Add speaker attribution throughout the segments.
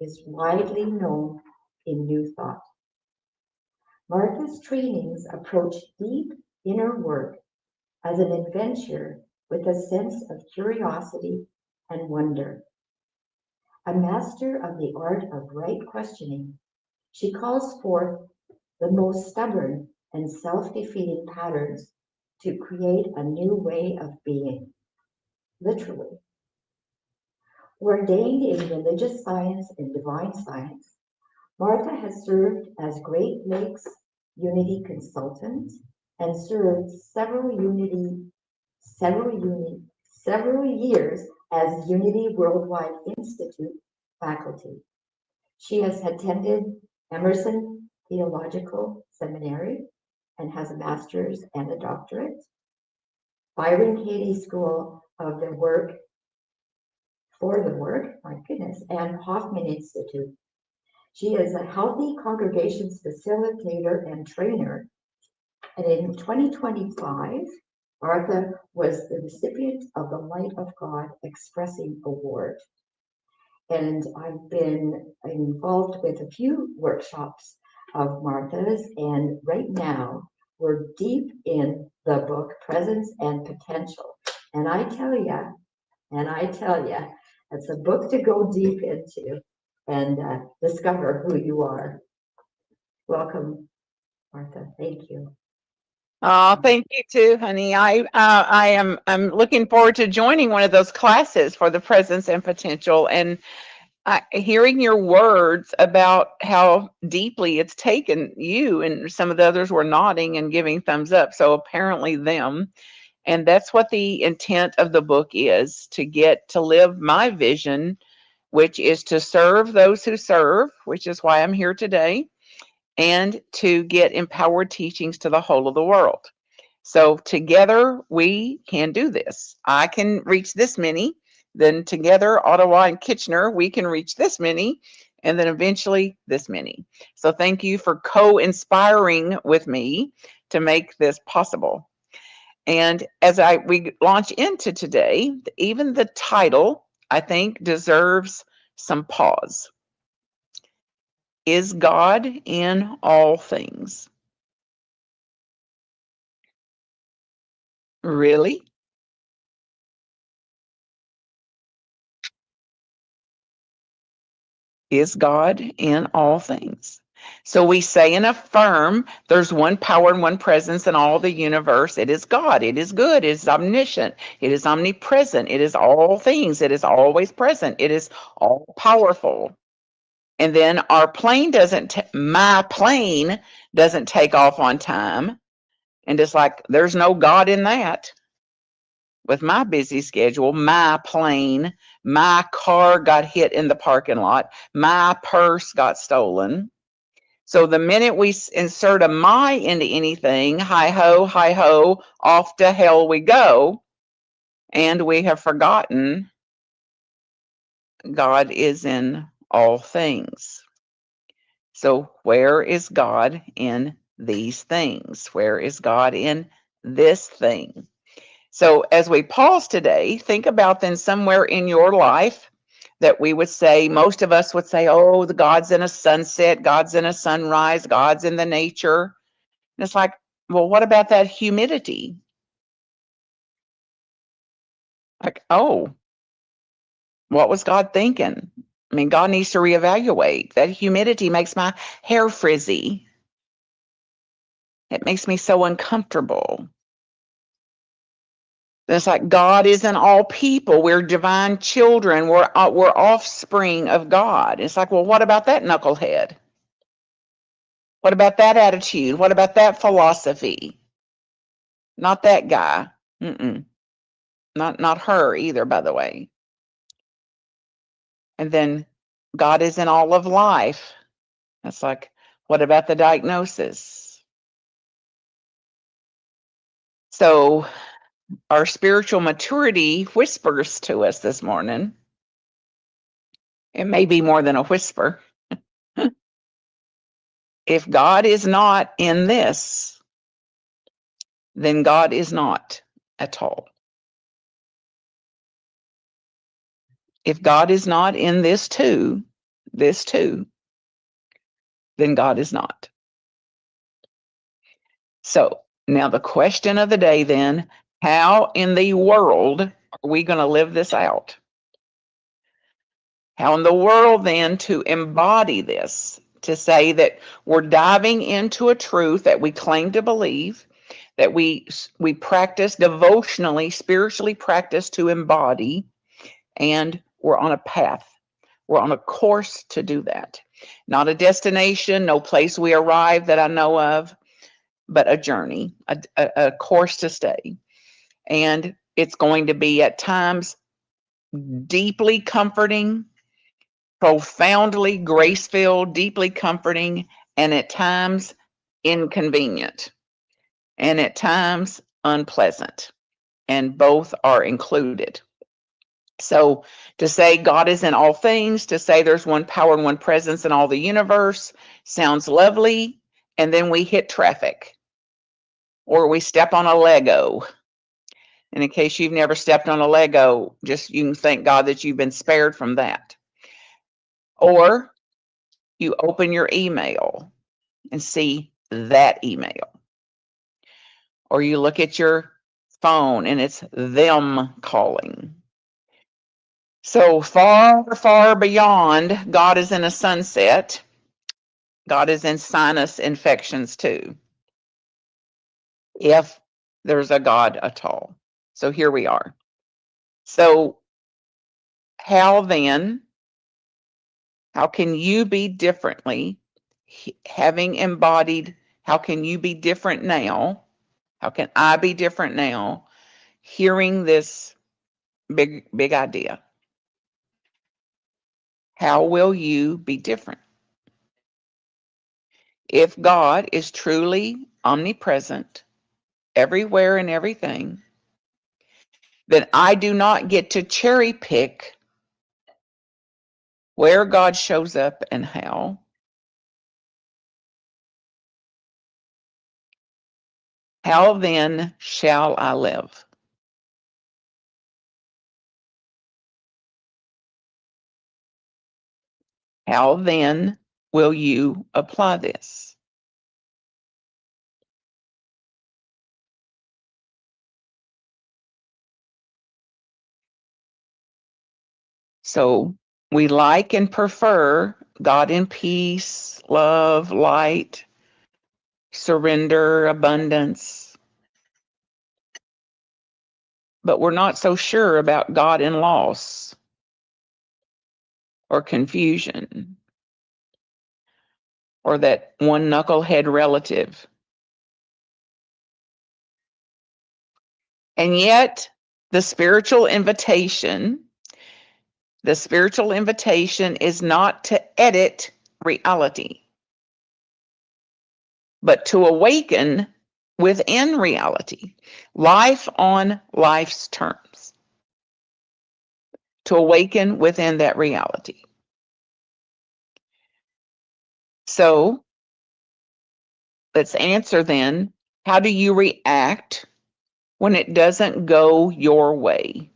Speaker 1: is widely known in New Thought. Martha's trainings approach deep inner work as an adventure with a sense of curiosity and wonder. A master of the art of right questioning, she calls forth the most stubborn and self-defeating patterns to create a new way of being, literally. Ordained in religious science and divine science, Martha has served as Great Lakes Unity consultant and served several years as Unity Worldwide Institute faculty. She has attended Emerson Theological Seminary and has a master's and a doctorate. Byron Katie School of the Work, my goodness, and Hoffman Institute. She is a Healthy Congregations facilitator and trainer. And in 2025, Martha was the recipient of the Light of God Expressing Award. And I've been involved with a few workshops of Martha's, and right now we're deep in the book Presence and Potential. And I tell you, it's a book to go deep into and discover who you are. Welcome, Martha. Thank you.
Speaker 2: Oh, thank you too, honey. I'm looking forward to joining one of those classes for the presence and potential, and hearing your words about how deeply it's taken you, and some of the others were nodding and giving thumbs up. So apparently them, and that's what the intent of the book is, to get to live my vision, which is to serve those who serve, which is why I'm here today, and to get empowered teachings to the whole of the world. So together we can do this. I can reach this many, then together, Ottawa and Kitchener, we can reach this many, and then eventually this many. So thank you for co-inspiring with me to make this possible. And as we launch into today, even the title, I think, deserves some pause. Is God in all things? Really? Is God in all things? So we say and affirm there's one power and one presence in all the universe. It is God. It is good. It is omniscient. It is omnipresent. It is all things. It is always present. It is all powerful. And then our plane my plane doesn't take off on time. And it's like, there's no God in that. With my busy schedule, my plane, my car got hit in the parking lot, my purse got stolen. So the minute we insert a my into anything, hi ho, off to hell we go. And we have forgotten God is in all things. So where is God in these things? Where is God in this thing? So as we pause today, think about then somewhere in your life that we would say, most of us would say, oh, the God's in a sunset, God's in a sunrise, God's in the nature. And it's like, well, what about that humidity? Like, oh, what was God thinking? I mean, God needs to reevaluate. That humidity makes my hair frizzy. It makes me so uncomfortable. It's like God is in all people. We're divine children. We're offspring of God. It's like, well, what about that knucklehead? What about that attitude? What about that philosophy? Not that guy. Not her either, by the way. And then God is in all of life. It's like, what about the diagnosis? So our spiritual maturity whispers to us this morning. It may be more than a whisper. If God is not in this, then God is not at all. If God is not in this too, this too, then God is not. So now the question of the day then, how in the world are we going to live this out? How in the world then to embody this, to say that we're diving into a truth that we claim to believe, that we practice devotionally, spiritually practice to embody, and we're on a path. We're on a course to do that. Not a destination, no place we arrive that I know of, but a journey, a course to stay. And it's going to be at times deeply comforting, profoundly grace-filled, deeply comforting, and at times inconvenient, and at times unpleasant. And both are included. So to say God is in all things, to say there's one power and one presence in all the universe sounds lovely. And then we hit traffic or we step on a Lego. And in case you've never stepped on a Lego, just you can thank God that you've been spared from that. Or you open your email and see that email. Or you look at your phone and it's them calling. So far, far beyond, God is in a sunset. God is in sinus infections too, if there's a God at all. So here we are. So how then, how can you be differently, having embodied, how can you be different now? How can I be different now, hearing this big idea? How will you be different? If God is truly omnipresent, everywhere and everything, then I do not get to cherry pick where God shows up and how. How then shall I live? How then will you apply this? So we like and prefer God in peace, love, light, surrender, abundance. But we're not so sure about God in loss or confusion or that one knucklehead relative. And yet the spiritual invitation is not to edit reality, but to awaken within reality, life on life's terms, to awaken within that reality. So let's answer then, how do you react when it doesn't go your way?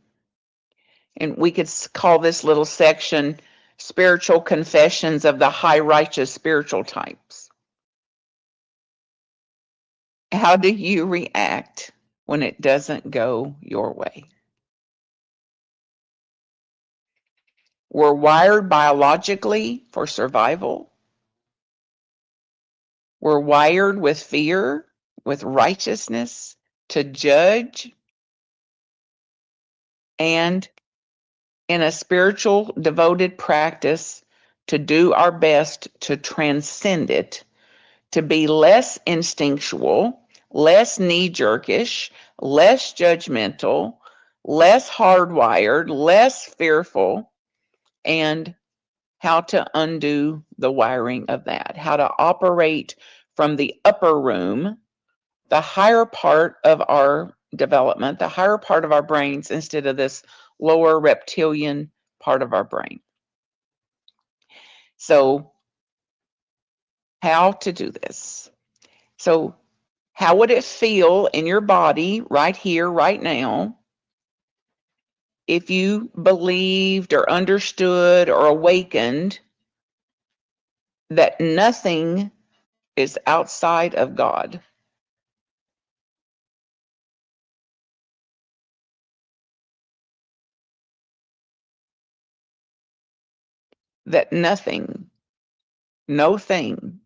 Speaker 2: And we could call this little section spiritual confessions of the high righteous spiritual types. How do you react when it doesn't go your way? We're wired biologically for survival. We're wired with fear, with righteousness, to judge, and in a spiritual devoted practice to do our best to transcend it, to be less instinctual, less knee-jerkish, less judgmental, less hardwired, less fearful, and how to undo the wiring of that, how to operate from the upper room, the higher part of our development, the higher part of our brains, instead of this lower reptilian part of our brain. So how to do this? So how would it feel in your body right here, right now, if you believed or understood or awakened that nothing is outside of God. That nothing, no thing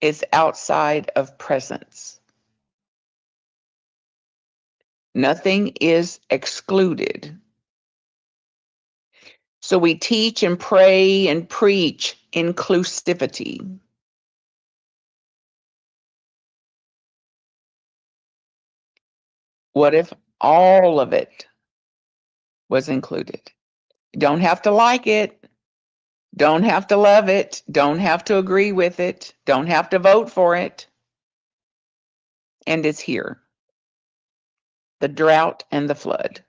Speaker 2: is outside of presence. Nothing is excluded. So we teach and pray and preach inclusivity. What if all of it was included? You don't have to like it. Don't have to love it. Don't have to agree with it. Don't have to vote for it. And it's here. The drought and the flood.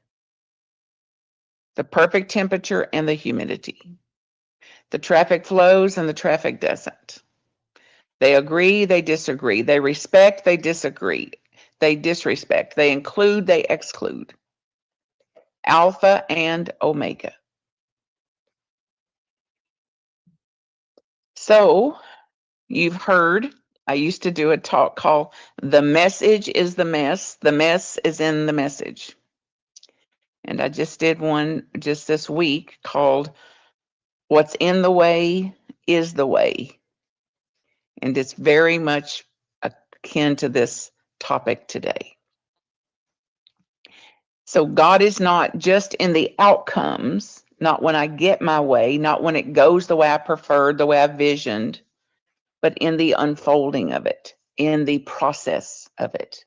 Speaker 2: The perfect temperature and the humidity. The traffic flows and the traffic doesn't. They agree, they disagree. They respect, they disagree. They disrespect. They include, they exclude. Alpha and Omega. So you've heard, I used to do a talk called The Message is the Mess. The mess is in the message. And I just did one just this week called What's in the Way is the Way. And it's very much akin to this topic today. So God is not just in the outcomes, not when I get my way, not when it goes the way I preferred, the way I visioned, but in the unfolding of it, in the process of it,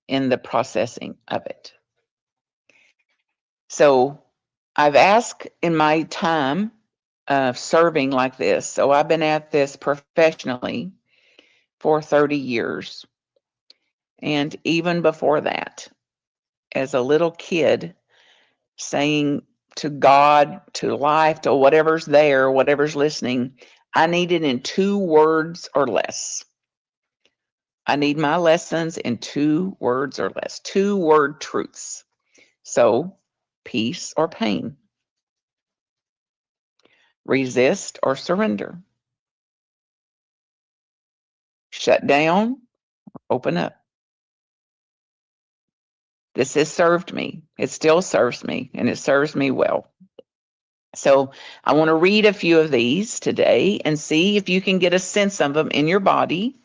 Speaker 2: in the processing of it. So I've asked in my time of serving like this, so I've been at this professionally for 30 years. And even before that, as a little kid, saying to God, to life, to whatever's there, whatever's listening, I need it in 2 words or less. I need my lessons in 2 words or less, 2-word truths. So, peace or pain, resist or surrender, shut down, open up. This has served me. It still serves me, and it serves me well. So I want to read a few of these today and see if you can get a sense of them in your body,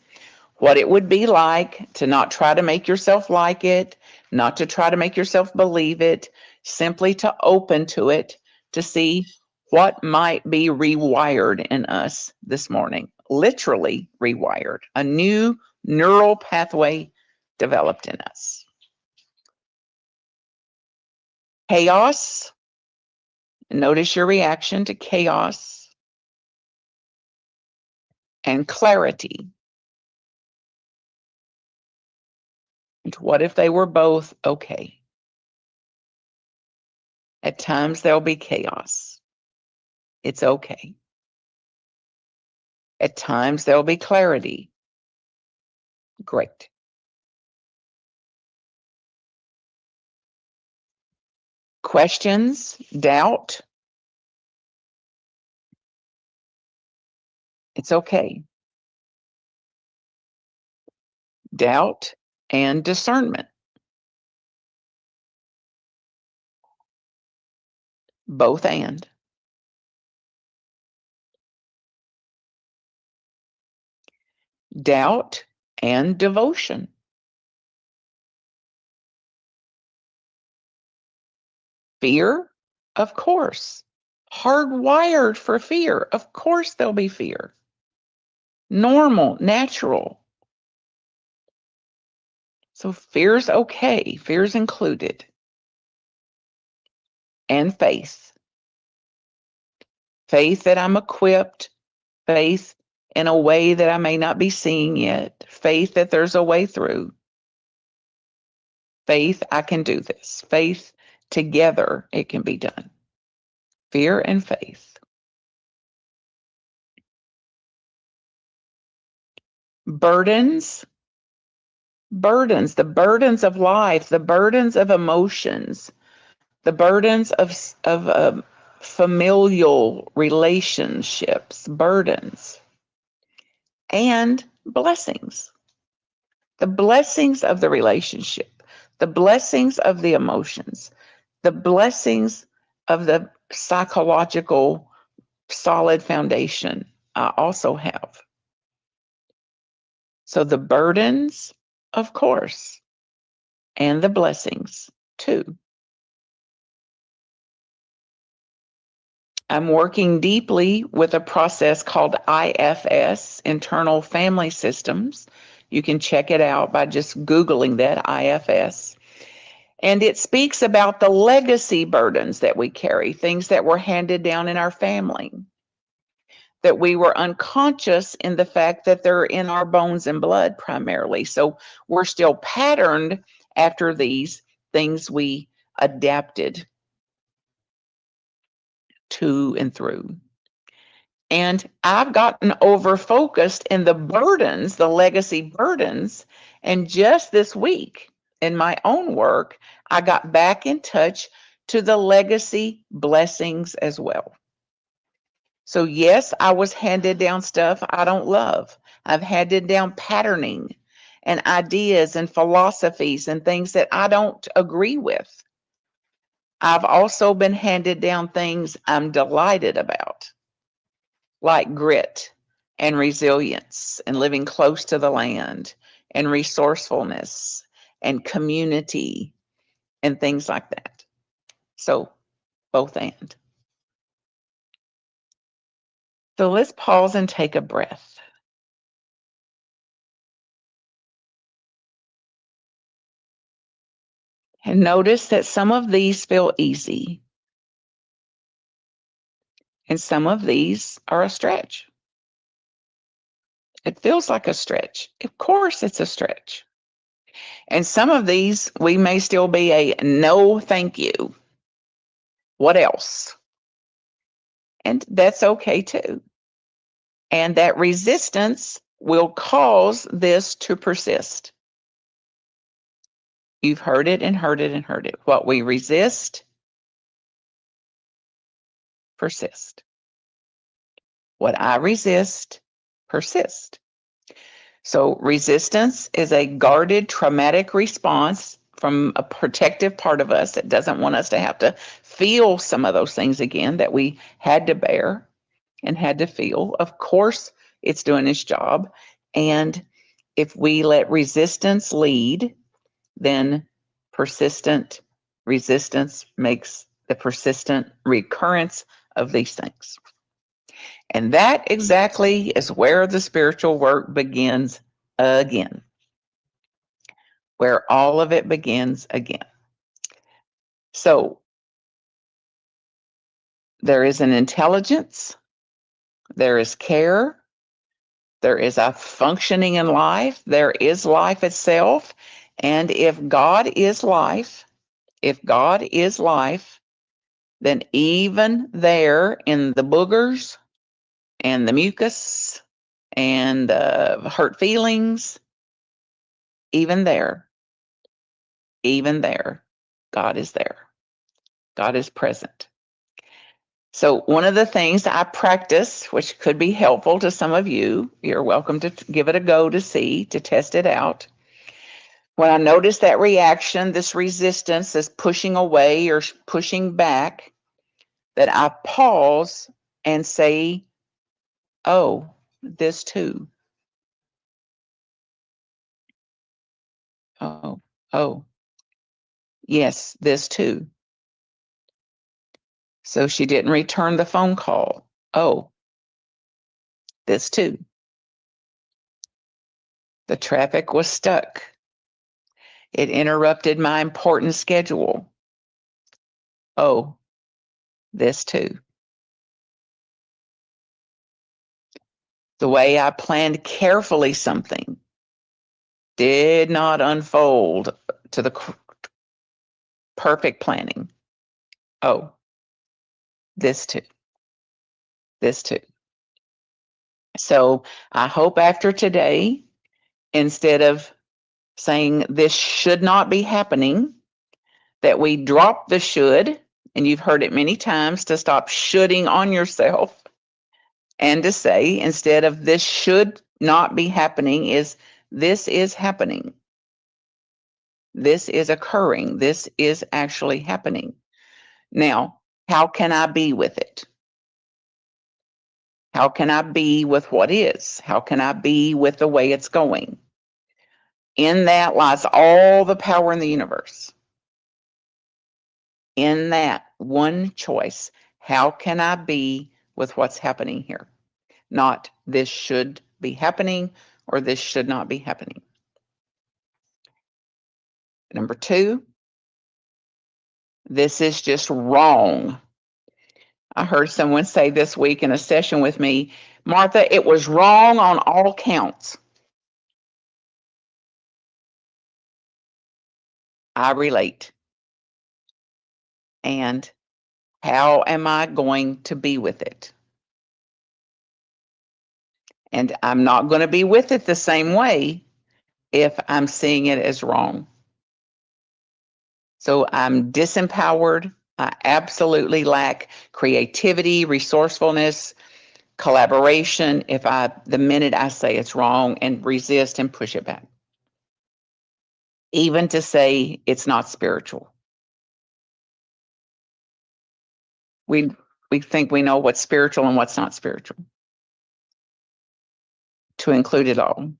Speaker 2: what it would be like to not try to make yourself like it, not to try to make yourself believe it, simply to open to it, to see what might be rewired in us this morning, literally rewired, a new neural pathway developed in us. Chaos. Notice your reaction to chaos. And clarity. And what if they were both okay? At times there'll be chaos. It's okay. At times there'll be clarity. Great. Questions, doubt. It's okay. Doubt and discernment. Both and. Doubt and devotion. Fear, of course. Hardwired for fear. Of course there'll be fear. Normal, natural. So fear's okay. Fear's included. And faith. Faith that I'm equipped. Faith in a way that I may not be seeing yet. Faith that there's a way through. Faith I can do this. Faith together it can be done. Fear and faith. Burdens. Burdens. The burdens of life. The burdens of emotions. The burdens of familial relationships. Burdens. and blessings. The blessings of the relationship, the blessings of the emotions, the blessings of the psychological solid foundation I also have. So the burdens, of course, and the blessings too. I'm working deeply with a process called IFS, Internal Family Systems. You can check it out by just Googling that, IFS. And it speaks about the legacy burdens that we carry, things that were handed down in our family, that we were unconscious in the fact that they're in our bones and blood primarily. So we're still patterned after these things we adapted to and through. And I've gotten over focused in the burdens, the legacy burdens. And just this week in my own work, I got back in touch to the legacy blessings as well. So, yes, I was handed down stuff I don't love. I've handed down patterning and ideas and philosophies and things that I don't agree with. I've also been handed down things I'm delighted about, like grit and resilience and living close to the land and resourcefulness and community and things like that. So, both and. So, let's pause and take a breath. And notice that some of these feel easy and some of these are a stretch. It feels like a stretch. Of course, it's a stretch. And some of these, we may still be a no, thank you. What else? And that's okay too. And that resistance will cause this to persist. You've heard it and heard it and heard it. What we resist, persist. What I resist, persist. So resistance is a guarded traumatic response from a protective part of us that doesn't want us to have to feel some of those things again that we had to bear and had to feel. Of course, it's doing its job. And if we let resistance lead, then persistent resistance makes the persistent recurrence of these things. And that exactly is where the spiritual work begins again, where all of it begins again. So there is an intelligence, there is care, there is a functioning in life, there is life itself. And if God is life, then even there in the boogers and the mucus and the hurt feelings, even there, God is there. God is present. So one of the things I practice, which could be helpful to some of you, you're welcome to give it a go to see, to test it out. When I notice that reaction, this resistance, this pushing away or pushing back, that I pause and say, oh, this too. Oh, yes, this too. So she didn't return the phone call. Oh, this too. The traffic was stuck. It interrupted my important schedule. Oh, this too. The way I planned carefully something did not unfold to the perfect planning. Oh, this too. This too. So I hope after today, instead of saying this should not be happening, that we drop the should, and you've heard it many times, to stop shoulding on yourself and to say, instead of this should not be happening is this is happening. This is occurring. This is actually happening. Now, how can I be with it? How can I be with what is? How can I be with the way it's going? In that lies all the power in the universe. In that one choice, how can I be with what's happening here? Not this should be happening or this should not be happening. Number 2, this is just wrong. I heard someone say this week in a session with me, Martha, it was wrong on all counts. I relate. And how am I going to be with it? And I'm not going to be with it the same way if I'm seeing it as wrong. So I'm disempowered. I absolutely lack creativity, resourcefulness, collaboration if the minute I say it's wrong and resist and push it back. Even to say it's not spiritual. We think we know what's spiritual and what's not spiritual. To include it all.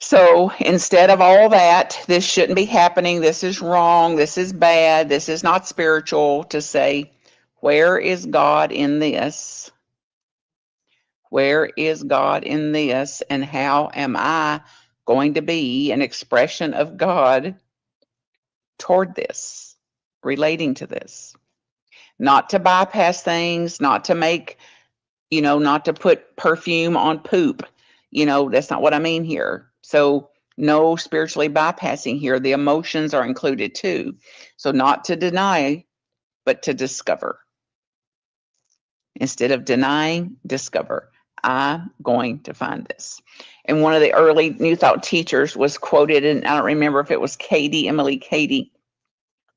Speaker 2: So instead of all that, this shouldn't be happening, this is wrong, this is bad, this is not spiritual, to say, where is God in this? Where is God in this? And how am I going to be an expression of God toward this, relating to this? Not to bypass things, not to make, not to put perfume on poop. That's not what I mean here. So no spiritually bypassing here. The emotions are included too. So not to deny, but to discover. Instead of denying, discover. I'm going to find this. And one of the early New Thought teachers was quoted, and I don't remember if it was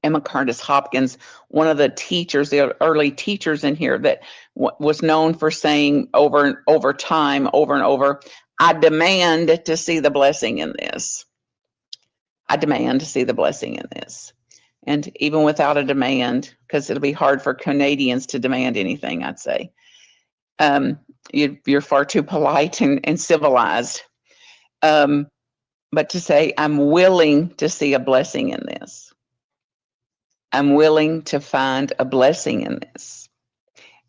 Speaker 2: Emma Curtis Hopkins, one of the teachers, the early teachers in here, that was known for saying over and over, I demand to see the blessing in this. I demand to see the blessing in this. And even without a demand, because it'll be hard for Canadians to demand anything, I'd say. You're far too polite and civilized. But to say, I'm willing to see a blessing in this. I'm willing to find a blessing in this.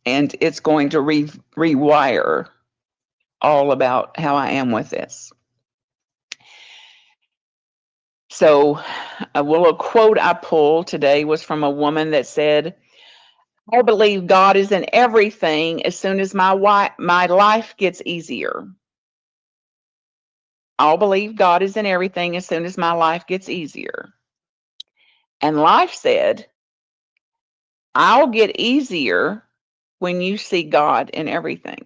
Speaker 2: And it's going to rewire all about how I am with this. So a quote I pulled today was from a woman that said, I believe God is in everything as soon as my life gets easier. I'll believe God is in everything as soon as my life gets easier. And life said, I'll get easier when you see God in everything.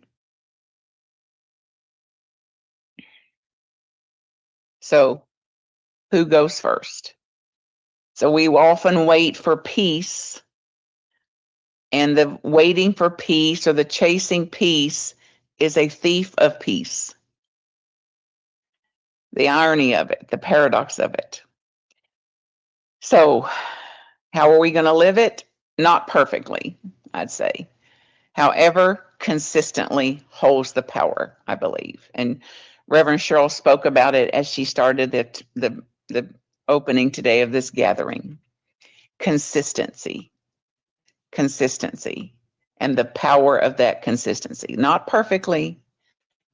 Speaker 2: So who goes first? So we often wait for peace, and the waiting for peace or the chasing peace is a thief of peace. The irony of it, the paradox of it. So how are we going to live it? Not perfectly, I'd say. However, consistently holds the power, I believe. And Reverend Cheryl spoke about it as she started the opening today of this gathering. Consistency, and the power of that consistency. Not perfectly,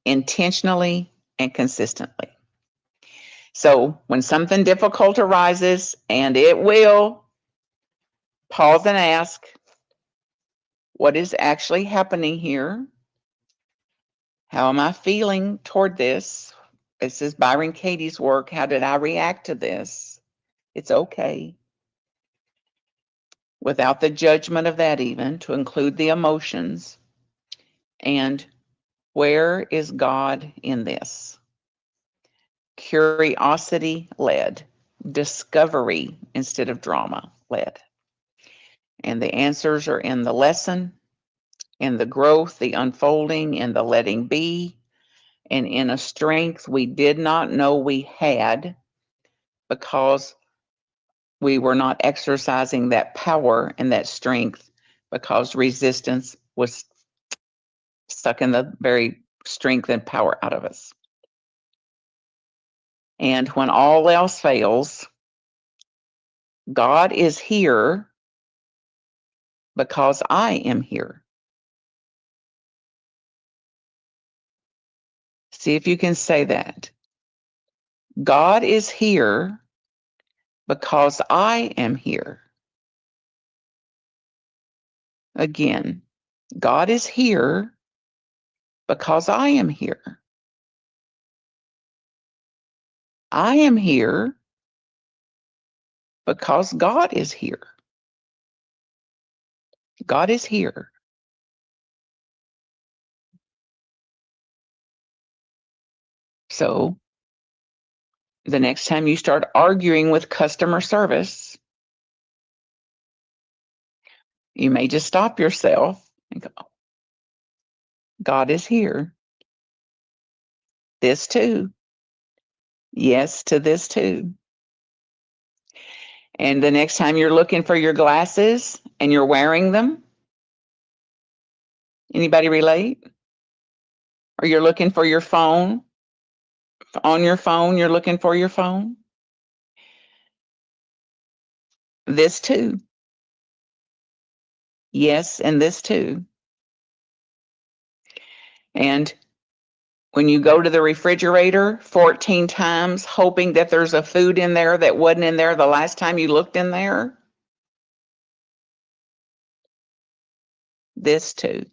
Speaker 2: intentionally, and consistently. So when something difficult arises, and it will, pause and ask, what is actually happening here? How am I feeling toward this? This is Byron Katie's work. How did I react to this? It's okay. Without the judgment of that, even to include the emotions. And where is God in this? Curiosity led, discovery instead of drama led. And the answers are in the lesson, in the growth, the unfolding, in the letting be, and in a strength we did not know we had because we were not exercising that power and that strength because resistance was sucking the very strength and power out of us. And when all else fails, God is here because I am here. See if you can say that. God is here because I am here. Again, God is here because I am here. I am here because God is here. God is here. So the next time you start arguing with customer service, you may just stop yourself and go, God is here. This too. Yes to this too. And the next time you're looking for your glasses and you're wearing them, anybody relate? Or you're looking for your phone, on your phone, you're looking for your phone. This too. Yes, and this too. And when you go to the refrigerator 14 times, hoping that there's a food in there that wasn't in there the last time you looked in there, this too.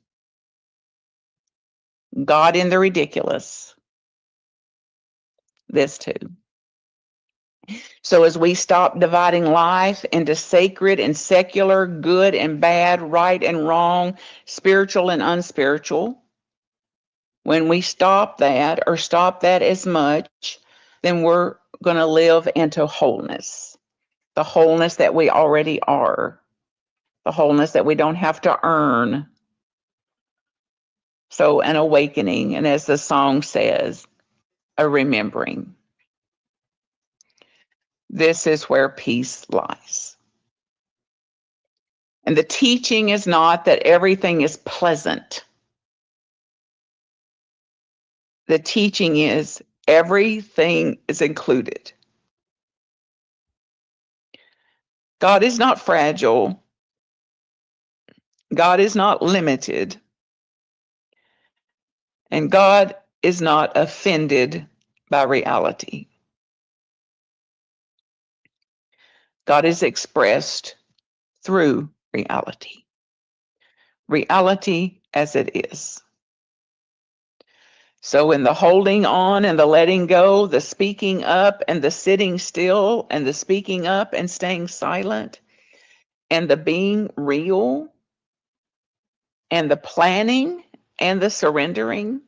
Speaker 2: God in the ridiculous, this too. So as we stop dividing life into sacred and secular, good and bad, right and wrong, spiritual and unspiritual, when we stop that or stop that as much, then we're going to live into wholeness, the wholeness that we already are, the wholeness that we don't have to earn. So an awakening, and as the song says, a remembering. This is where peace lies. And the teaching is not that everything is pleasant. The teaching is everything is included. God is not fragile. God is not limited. And God is not offended by reality. God is expressed through reality. Reality as it is. So in the holding on and the letting go, the speaking up and the sitting still and the speaking up and staying silent and the being real and the planning and the surrendering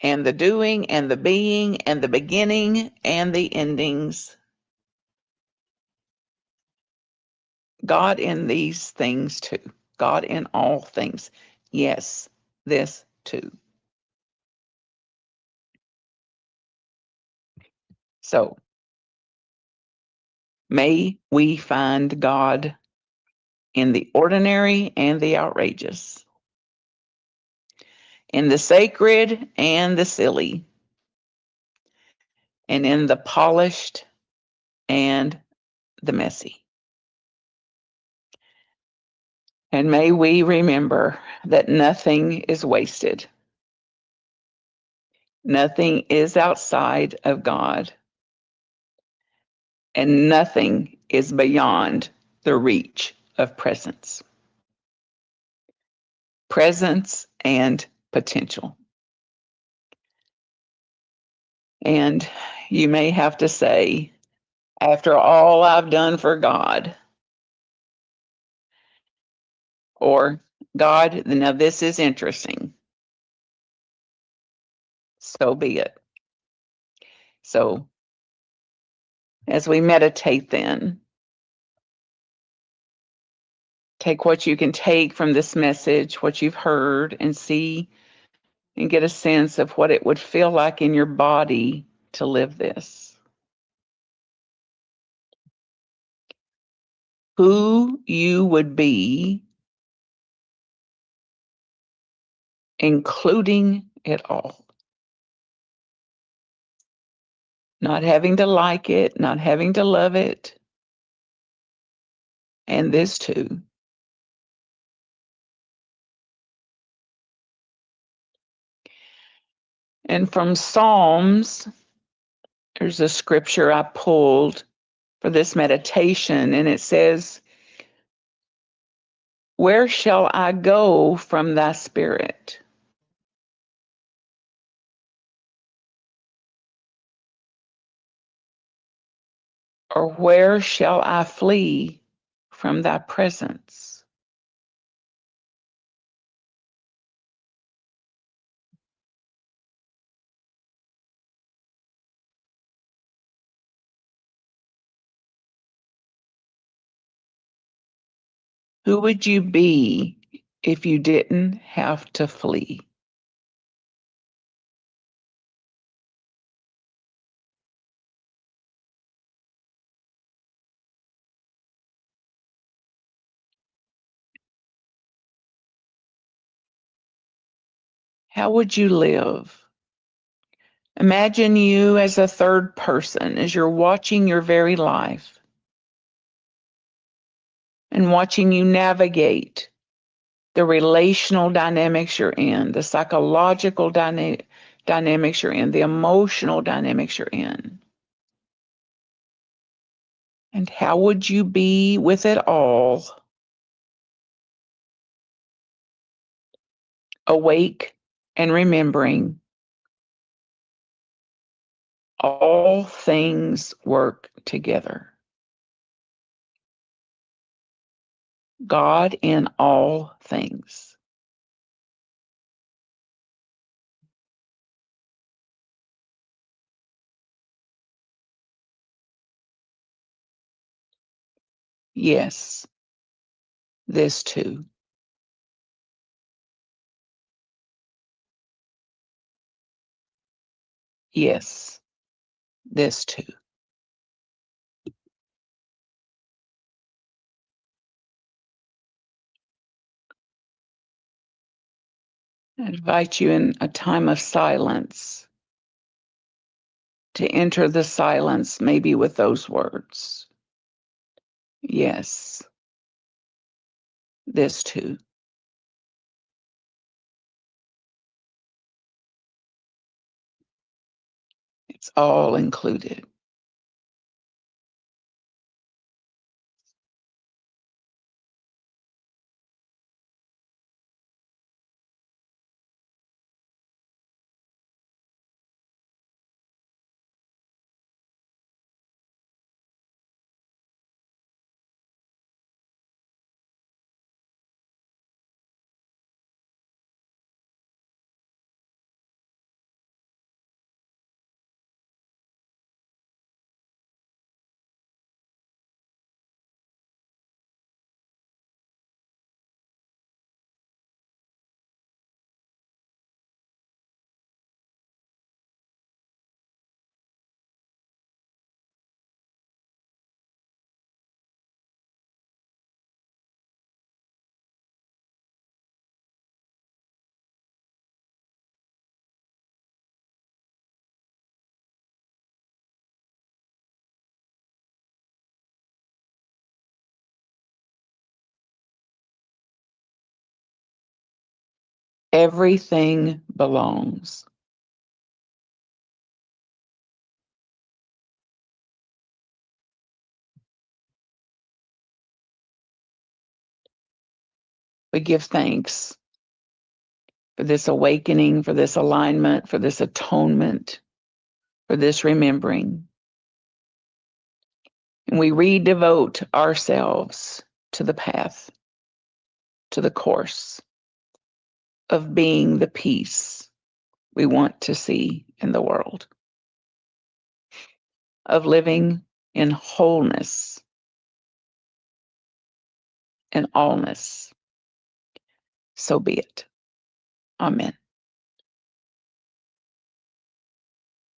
Speaker 2: and the doing and the being and the beginning and the endings. God in these things too. God in all things. Yes, this too. So may we find God in the ordinary and the outrageous, in the sacred and the silly, and in the polished and the messy. And may we remember that nothing is wasted. Nothing is outside of God. And nothing is beyond the reach of presence. Presence and potential. And you may have to say, after all I've done for God, or God, now this is interesting. So be it. So as we meditate then, take what you can take from this message, what you've heard, and see and get a sense of what it would feel like in your body to live this. Who you would be, including it all. Not having to like it, not having to love it, and this too. And from Psalms, there's a scripture I pulled for this meditation, and it says, "Where shall I go from thy spirit? Or where shall I flee from thy presence?" Who would you be if you didn't have to flee? How would you live? Imagine you as a third person as you're watching your very life and watching you navigate the relational dynamics you're in, the psychological dynamics you're in, the emotional dynamics you're in. And how would you be with it all? Awake and remembering all things work together. God in all things. Yes, this too. Yes, this too. I invite you in a time of silence to enter the silence, maybe with those words. Yes, this too. It's all included. Everything belongs. We give thanks for this awakening, for this alignment, for this atonement, for this remembering. And we redevote ourselves to the path, to the course of being the peace we want to see in the world, of living in wholeness and allness. So be it. Amen.